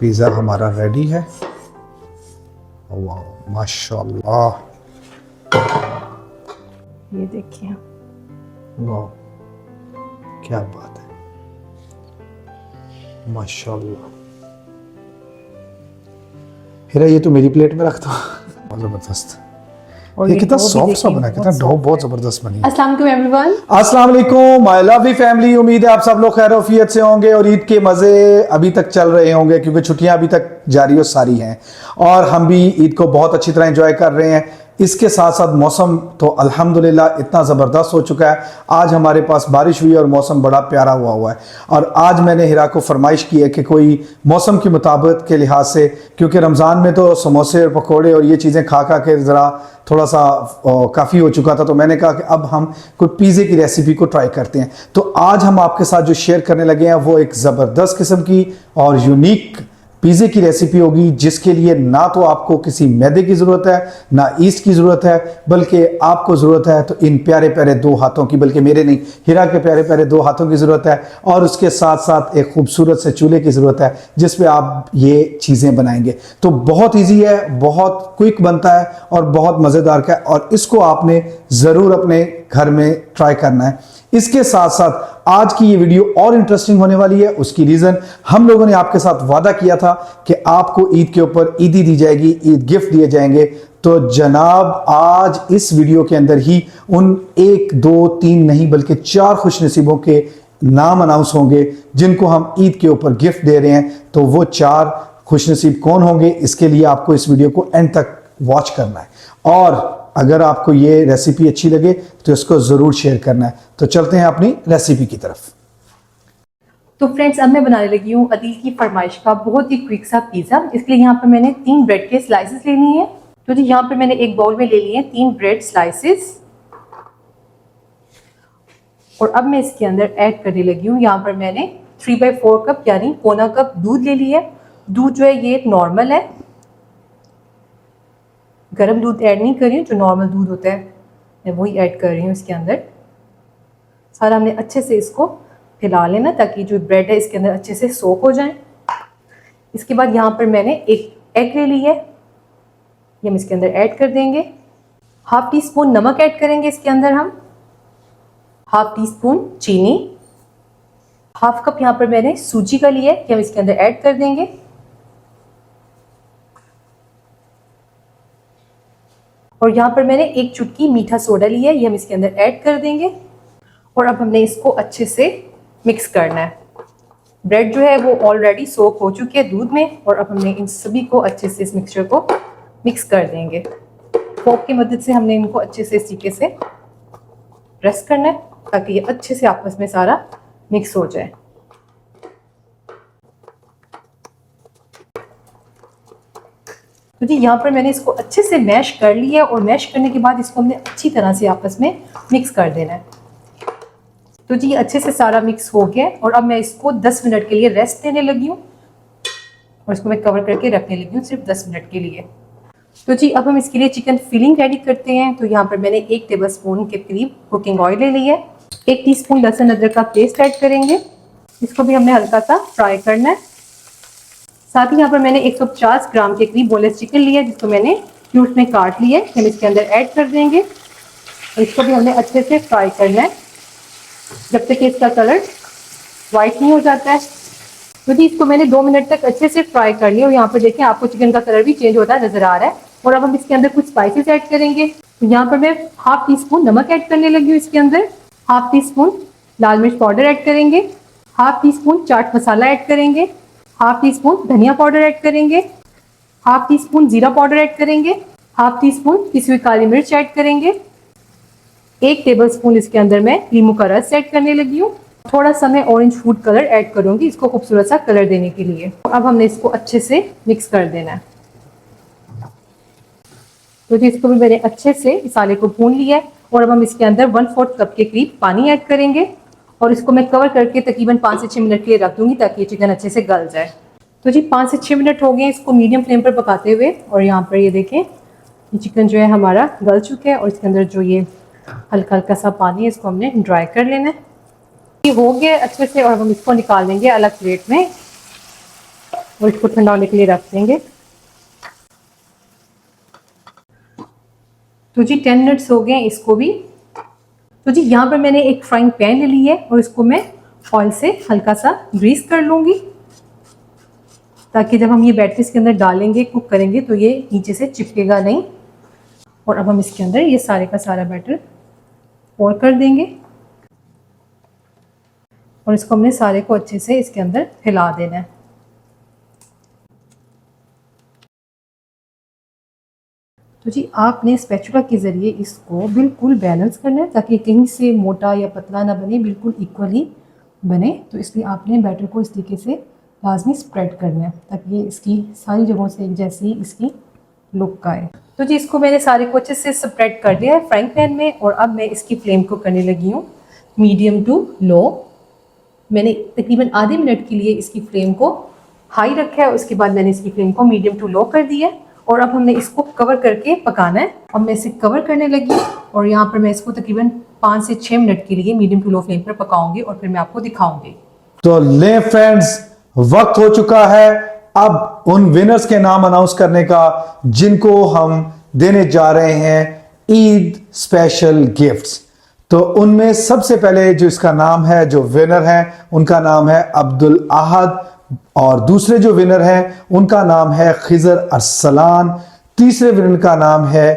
Pizza हमारा ready है। वाह माशाल्लाह, ये देखिए, वाह क्या बात है, माशाल्लाह। हिरा ये तो मेरी प्लेट में रख दो। बहुत ज़बरदस्त। और ये कितना डो भी सॉफ्ट सा देखिए, बना है, कितना डो बहुत ज़बरदस्त बनी है। अस्सलाम वालेकुम एवरीवन। अस्सलाम वालेकुम माय लवली फैमिली, उम्मीद है आप सब लोग खैर-ओ-आफियत से होंगे और ईद के मज़े अभी तक चल रहे होंगे क्योंकि छुट्टियां अभी तक जारी और सारी हैं और हम भी ईद को बहुत अच्छी तरह एंजॉय कर रहे हैं। इसके साथ साथ मौसम तो अल्हम्दुलिल्लाह इतना ज़बरदस्त हो चुका है। आज हमारे पास बारिश हुई और मौसम बड़ा प्यारा हुआ है और आज मैंने हिरा को फरमाइश की है कि कोई मौसम के मुताबिक के लिहाज से, क्योंकि रमज़ान में तो समोसे और पकौड़े और ये चीज़ें खा खा के ज़रा थोड़ा सा काफ़ी हो चुका था, तो मैंने कहा कि अब हम कोई पिज़्ज़े की रेसिपी को ट्राई करते हैं। तो आज हम आपके साथ जो शेयर करने लगे हैं वो एक ज़बरदस्त किस्म की और यूनिक पिज़्ज़े की रेसिपी होगी, जिसके लिए ना तो आपको किसी मैदे की ज़रूरत है ना ईस्ट की ज़रूरत है, बल्कि आपको ज़रूरत है तो इन प्यारे प्यारे दो हाथों की, बल्कि मेरे नहीं, हिरा के प्यारे प्यारे दो हाथों की ज़रूरत है और उसके साथ साथ एक खूबसूरत से चूल्हे की ज़रूरत है जिस पे आप ये चीज़ें बनाएंगे। तो बहुत ईजी है, बहुत क्विक बनता है और बहुत मज़ेदार का है और इसको आपने ज़रूर अपने घर में ट्राई करना है। इसके साथ साथ आज की ये वीडियो और इंटरेस्टिंग होने वाली है। उसकी रीजन, हम लोगों ने आपके साथ वादा किया था कि आपको ईद के ऊपर ईदी दी जाएगी, ईद गिफ्ट दिए जाएंगे। तो जनाब आज इस वीडियो के अंदर ही उन 1 2 3 नहीं बल्कि 4 खुशनसीबों के नाम अनाउंस होंगे जिनको हम ईद के ऊपर गिफ्ट दे रहे हैं। तो वो 4 खुशनसीब कौन होंगे, इसके लिए आपको इस वीडियो को एंड तक वॉच करना है और अगर आपको ये रेसिपी अच्छी लगे तो इसको ज़रूर शेयर करना है। तो चलते हैं अपनी रेसिपी की तरफ। तो फ्रेंड्स, अब मैं बनाने लगी हूँ अदील की फरमाइश का बहुत ही क्विक सा पिज़्ज़ा। इसके लिए यहाँ पर मैंने 3 ब्रेड के स्लाइसेस लेनी है। तो जी यहाँ पर मैंने एक बाउल में ले लिए हैं 3 ब्रेड स्लाइसेस और अब मैं इसके अंदर ऐड करने लगी हूँ। यहाँ पर मैंने 3/4 कप यानी पौना कप दूध ले लिया है। दूध जो है ये नॉर्मल है, गर्म दूध ऐड नहीं कर रही हूँ, जो नॉर्मल दूध होता है मैं वही ऐड कर रही हूँ इसके अंदर। सारा हमने अच्छे से इसको हिला लेना ताकि जो ब्रेड है इसके अंदर अच्छे से सोक हो जाए। इसके बाद यहाँ पर मैंने एक एग ले ली है, ये हम इसके अंदर ऐड कर देंगे। 1/2 टीस्पून नमक ऐड करेंगे इसके अंदर हम, 1/2 टीस्पून चीनी, 1/2 कप यहाँ पर मैंने सूजी का लिया है, ये हम इसके अंदर ऐड कर देंगे। और यहाँ पर मैंने 1 चुटकी मीठा सोडा लिया है, ये हम इसके अंदर ऐड कर देंगे और अब हमने इसको अच्छे से मिक्स करना है। ब्रेड जो है वो ऑलरेडी सोक हो चुकी है दूध में और अब हमने इन सभी को अच्छे से इस मिक्सचर को मिक्स कर देंगे। फोक की मदद से हमने इनको अच्छे से इस तरीके से प्रेस करना है ताकि ये अच्छे से आपस में सारा मिक्स हो जाए। तो जी यहाँ पर मैंने इसको अच्छे से मैश कर लिया है और मैश करने के बाद इसको हमने अच्छी तरह से आपस में मिक्स कर देना है। तो जी अच्छे से सारा मिक्स हो गया और अब मैं इसको 10 मिनट के लिए रेस्ट देने लगी हूँ और इसको मैं कवर करके रखने लगी हूँ सिर्फ 10 मिनट के लिए। तो जी अब हम इसके लिए चिकन फिलिंग रेडी करते हैं। तो यहाँ पर मैंने 1 टेबलस्पून के करीब कुकिंग ऑयल ले लिया है। 1 टीस्पून लहसुन अदरक का पेस्ट ऐड करेंगे, इसको भी हमने हल्का सा फ्राई करना है। साथ ही यहाँ पर मैंने 150 ग्राम के करीब बोनलेस चिकन लिया है जिसको मैंने क्यूब्स में काट लिया है, हम इसके अंदर ऐड कर देंगे और इसको भी हमने अच्छे से फ्राई करना है जब तक कि इसका कलर वाइट नहीं हो जाता है। तो जी इसको मैंने 2 मिनट तक अच्छे से फ्राई कर लिया और यहाँ पर देखें आपको चिकन का कलर भी चेंज होता नजर आ रहा है। और अब हम इसके अंदर कुछ स्पाइसेस ऐड करेंगे। तो यहाँ पर मैं 1/2 टीस्पून नमक ऐड करने लगी हूँ, इसके अंदर 1/2 टीस्पून लाल मिर्च पाउडर ऐड करेंगे, 1/2 टीस्पून चाट मसाला ऐड करेंगे, 1/2 टीस्पून धनिया पाउडर ऐड करेंगे, 1/2 टीस्पून जीरा पाउडर ऐड करेंगे, 1/2 टीस्पून पिसी हुई काली मिर्च ऐड करेंगे, 1 टेबलस्पून इसके अंदर मैं नींबू का रस ऐड करने लगी हूँ। थोड़ा सा मैं ऑरेंज फूड कलर ऐड करूंगी इसको खूबसूरत सा कलर देने के लिए। अब हमने इसको अच्छे से मिक्स कर देना है। तो जी इसको भी मैंने अच्छे से मसाले को भून लिया है और अब हम इसके अंदर 1/4 कप के करीब पानी ऐड करेंगे और इसको मैं कवर करके तकरीबन 5 से 6 मिनट के लिए रख दूंगी ताकि ये चिकन अच्छे से गल जाए। तो जी 5 से 6 मिनट हो गए इसको मीडियम फ्लेम पर पकाते हुए और यहाँ पर ये देखें ये चिकन जो है हमारा गल चुका है और इसके अंदर जो ये हल्का हल्का सा पानी है इसको हमने ड्राई कर लेना है। ये हो गया अच्छे से और हम इसको निकाल लेंगे अलग प्लेट में। और इसको ठंडा होने के लिए रख देंगे। तो जी 10 मिनट्स हो गए इसको भी। तो जी यहाँ पर मैंने एक फ्राइंग पैन ले ली है और इसको मैं ऑयल से हल्का सा ग्रीस कर लूँगी, ताकि जब हम ये बैटर इसके अंदर डालेंगे, कुक करेंगे, तो ये नीचे से चिपकेगा नहीं। और अब हम इसके अंदर ये सारे का सारा बैटर पोर कर देंगे और इसको हमने सारे को अच्छे से इसके अंदर हिला देना है। तो जी आपने स्पैचुला के ज़रिए इसको बिल्कुल बैलेंस करना है, ताकि कहीं से मोटा या पतला ना बने, बिल्कुल इक्वली बने। तो इसलिए आपने बैटर को इस तरीके से लाजमी स्प्रेड करना है, ताकि ये इसकी सारी जगहों से एक जैसी इसकी लुक आए। तो जी इसको मैंने सारे को अच्छे से स्प्रेड कर दिया है फ्राइंग पैन में, और अब मैं इसकी फ्लेम को करने लगी हूँ मीडियम टू लो। मैंने तकरीबन आधे मिनट के लिए इसकी फ्लेम को हाई रखा है, उसके बाद मैंने इसकी फ्लेम को मीडियम टू लो कर दिया है, और अब हमने इसको कवर करके पकाना है। अब मैं इसे कवर करने लगी और यहाँ पर मैं इसको तकरीबन 5 से 6 मिनट के लिए मीडियम टू लो फ्लेम पर पकाऊंगी और फिर मैं आपको दिखाऊंगी। तो ले फ्रेंड्स, वक्त हो चुका है अब उन विनर्स के नाम अनाउंस करने का जिनको हम देने जा रहे हैं ईद स्पेशल गिफ्ट्स। तो उनमें सबसे पहले जो इसका नाम है, जो विनर है, उनका नाम है अब्दुल अहद, और दूसरे जो विनर हैं उनका नाम है खिजर अरसलान, तीसरे विनर का नाम है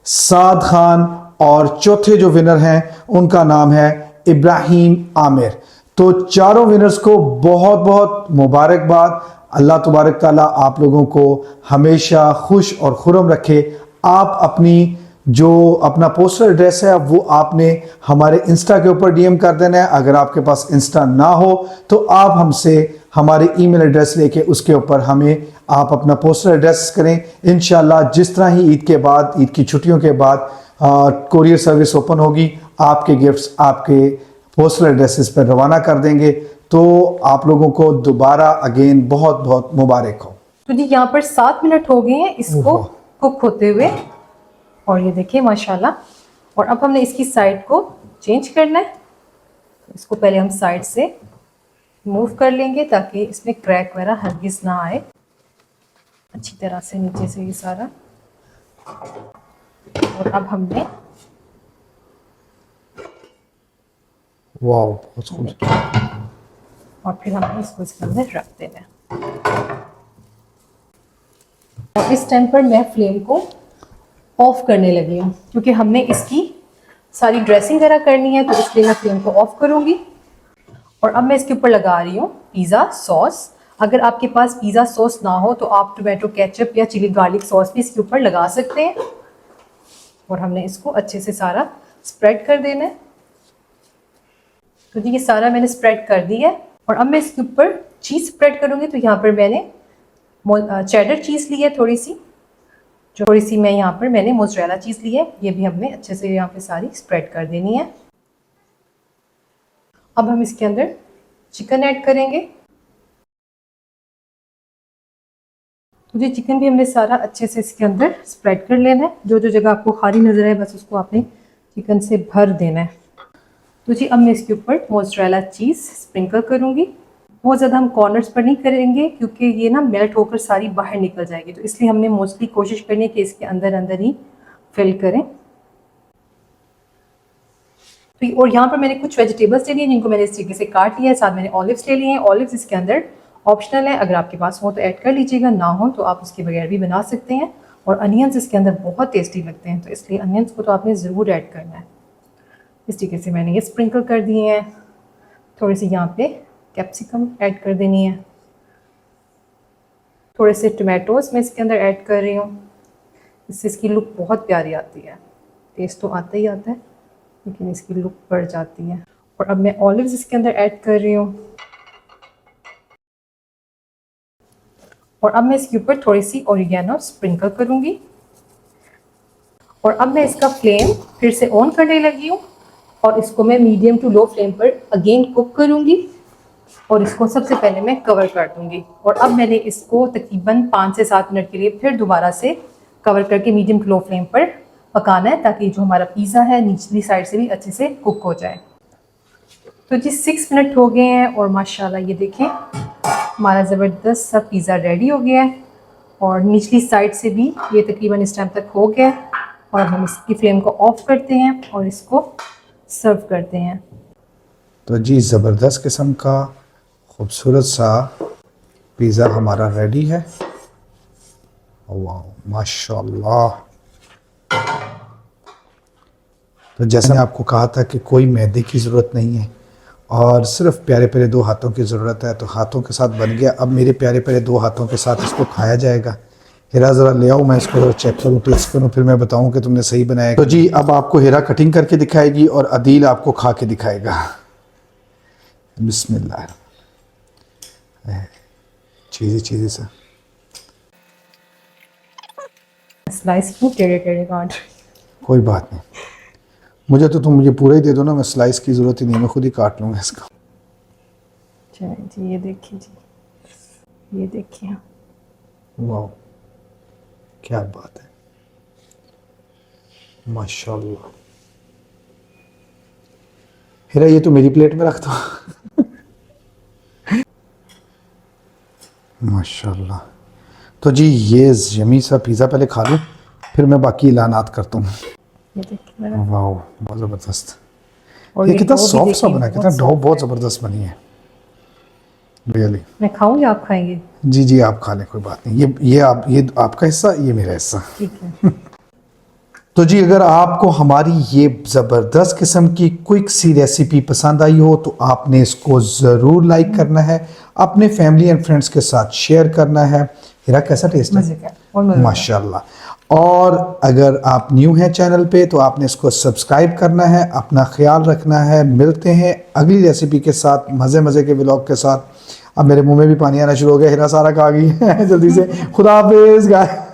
साद खान, और चौथे जो विनर हैं उनका नाम है इब्राहिम आमिर। तो चारों विनर्स को बहुत बहुत मुबारकबाद। अल्लाह तबारक ताला आप लोगों को हमेशा खुश और खुर्रम रखे। आप अपनी जो अपना पोस्टल एड्रेस है वो आपने हमारे इंस्टा के ऊपर डीएम कर देना है। अगर आपके पास इंस्टा ना हो तो आप हमसे हमारे ईमेल एड्रेस लेके उसके ऊपर हमें आप अपना पोस्टल एड्रेस करें। इंशाल्लाह जिस तरह ही ईद के बाद, ईद की छुट्टियों के बाद कोरियर सर्विस ओपन होगी, आपके गिफ्ट्स आपके पोस्टल एड्रेसेस पर रवाना कर देंगे। तो आप लोगों को दोबारा अगेन बहुत बहुत मुबारक हो। तो जी यहाँ पर 7 मिनट हो गए हैं इसको कुक होते हुए, और ये देखिए माशाल्लाह। और अब हमने इसकी साइड को चेंज करना है। तो इसको पहले हम साइड से मूव कर लेंगे ताकि इसमें क्रैक वगैरह हरगिज ना आए। अच्छी तरह से नीचे से ये सारा। और अब हमने वाओ, बहुत खूबसूरत। और फिर हमने इसको इसके अंदर रख देना है। और इस टाइम पर मैं फ्लेम को ऑफ करने लगी हूँ, क्योंकि हमने इसकी सारी ड्रेसिंग वगैरह करनी है, तो इसलिए मैं फ्लेम को ऑफ करूँगी। और अब मैं इसके ऊपर लगा रही हूँ पिज़्ज़ा सॉस। अगर आपके पास पिज़्ज़ा सॉस ना हो तो आप टोमेटो केचप या चिली गार्लिक सॉस भी इसके ऊपर लगा सकते हैं। और हमने इसको अच्छे से सारा स्प्रेड कर देना है। तो जी ये सारा मैंने स्प्रेड कर दिया है। और अब मैं इसके ऊपर चीज़ स्प्रेड करूँगी। तो यहाँ पर मैंने चेडर चीज़ ली है थोड़ी सी मैं यहाँ पर मैंने मोज़रेला चीज़ ली है। ये भी हमने अच्छे से यहाँ पे सारी स्प्रेड कर देनी है। अब हम इसके अंदर चिकन ऐड करेंगे। तो ये चिकन भी हमने सारा अच्छे से इसके अंदर स्प्रेड कर लेना है। जो जो जगह आपको खाली नजर आए बस उसको आपने चिकन से भर देना है। तो जी अब मैं इसके ऊपर मोज़रेला चीज़ स्प्रिंकल करूँगी। बहुत ज़्यादा हम कॉर्नर्स पर नहीं करेंगे, क्योंकि ये ना मेल्ट होकर सारी बाहर निकल जाएगी। तो इसलिए हमने मोस्टली कोशिश करनी है कि इसके अंदर अंदर ही फिल करें। तो और यहाँ पर मैंने कुछ वेजिटेबल्स ले लिए जिनको मैंने इस तरीके से काट लिया है। साथ मैंने ऑलिव्स ले लिए हैं। ऑलिव्स इसके अंदर ऑप्शनल है, अगर आपके पास हो तो ऐड कर लीजिएगा, ना हो तो आप उसके बगैर भी बना सकते हैं। और अनियंस इसके अंदर बहुत टेस्टी लगते हैं, तो इसलिए अनियंस को तो आपने ज़रूर ऐड करना है। इस तरीके से मैंने ये स्प्रिंकल कर दिए हैं। थोड़ी सी यहाँ पे कैप्सिकम ऐड कर देनी है। थोड़े से टमाटोज मैं इसके अंदर ऐड कर रही हूँ। इससे इसकी लुक बहुत प्यारी आती है। टेस्ट तो आता ही आता है, लेकिन इसकी लुक बढ़ जाती है। और अब मैं ऑलिव्स इसके अंदर ऐड कर रही हूँ। और अब मैं इसके ऊपर थोड़ी सी ओरिगेनो स्प्रिंकल करूँगी। और अब मैं इसका फ्लेम फिर से ऑन करने लगी हूँ, और इसको मैं मीडियम टू लो फ्लेम पर अगेन कुक करूँगी। और इसको सबसे पहले मैं कवर कर दूँगी। और अब मैंने इसको तकरीबन 5 से 7 मिनट के लिए फिर दोबारा से कवर करके मीडियम टू लो फ्लेम पर पकाना है, ताकि जो हमारा पिज़्ज़ा है निचली साइड से भी अच्छे से कुक हो जाए। तो जी 6 मिनट हो गए हैं और माशाल्लाह ये देखें हमारा ज़बरदस्त सा पिज़्ज़ा रेडी हो गया है और निचली साइड से भी ये तकरीबन इस टाइम तक हो गया है। और हम इसकी फ्लेम को ऑफ करते हैं और इसको सर्व करते हैं। तो जी ज़बरदस्त किस्म का खूबसूरत सा पिज़्ज़ा हमारा रेडी है। वाह माशाल्लाह। तो जैसे मैंने आपको कहा था कि कोई मैदे की ज़रूरत नहीं है और सिर्फ प्यारे प्यारे दो हाथों की ज़रूरत है, तो हाथों के साथ बन गया। अब मेरे प्यारे प्यारे दो हाथों के साथ इसको खाया जाएगा। हिरा ज़रा ले आओ, मैं इसको ज़रा चेक करूँ, टेस्ट करूँ, फिर मैं बताऊँ कि तुमने सही बनाया। तो जी अब आपको हिरा कटिंग करके दिखाएगी और अदील आपको खा के दिखाएगा। बिस्मिल्लाह। चीज़ी सा स्लाइस क्यों टेढ़े टेढ़े काट? कोई बात नहीं, मुझे तो तुम मुझे पूरा ही दे दो ना, मैं स्लाइस की ज़रूरत ही नहीं, मैं खुद ही काट लूँगा इसका। चलिए जी, ये देखिए जी, ये देखिए। वाह क्या बात है, माशाल्लाह। हिरा ये तो मेरी प्लेट में रख दो। माशाल्लाह। तो जी ये यमी सा पिज़्ज़ा पहले खा लूँ, फिर मैं बाकी ऐलानात करता हूँ। ये देखिए मेरा। वाह बहुत ज़बरदस्त। और ये कितना डो भी सॉफ्ट सा देखिए, बना है, कितना डो बहुत ज़बरदस्त बनी है रियली। मैं खाऊं या आप खाएंगे? जी आप खा लें, कोई बात नहीं। ये आपका हिस्सा, ये मेरा हिस्सा। ठीक है। तो जी अगर आपको हमारी ये ज़बरदस्त किस्म की क्विक सी रेसिपी पसंद आई हो तो आपने इसको ज़रूर लाइक करना है, अपने फैमिली एंड फ्रेंड्स के साथ शेयर करना है। हिरा कैसा टेस्ट मज़े है? का और मज़े का। माशाल्लाह। और अगर आप न्यू हैं चैनल पे तो आपने इसको सब्सक्राइब करना है। अपना ख्याल रखना है। मिलते हैं अगली रेसिपी के साथ, मज़े के व्लॉग के साथ। अब मेरे मुंह में भी पानी आना शुरू हो गया, हिरा सारा खा गई है। जल्दी से खुदा हाफिज़ गाइस।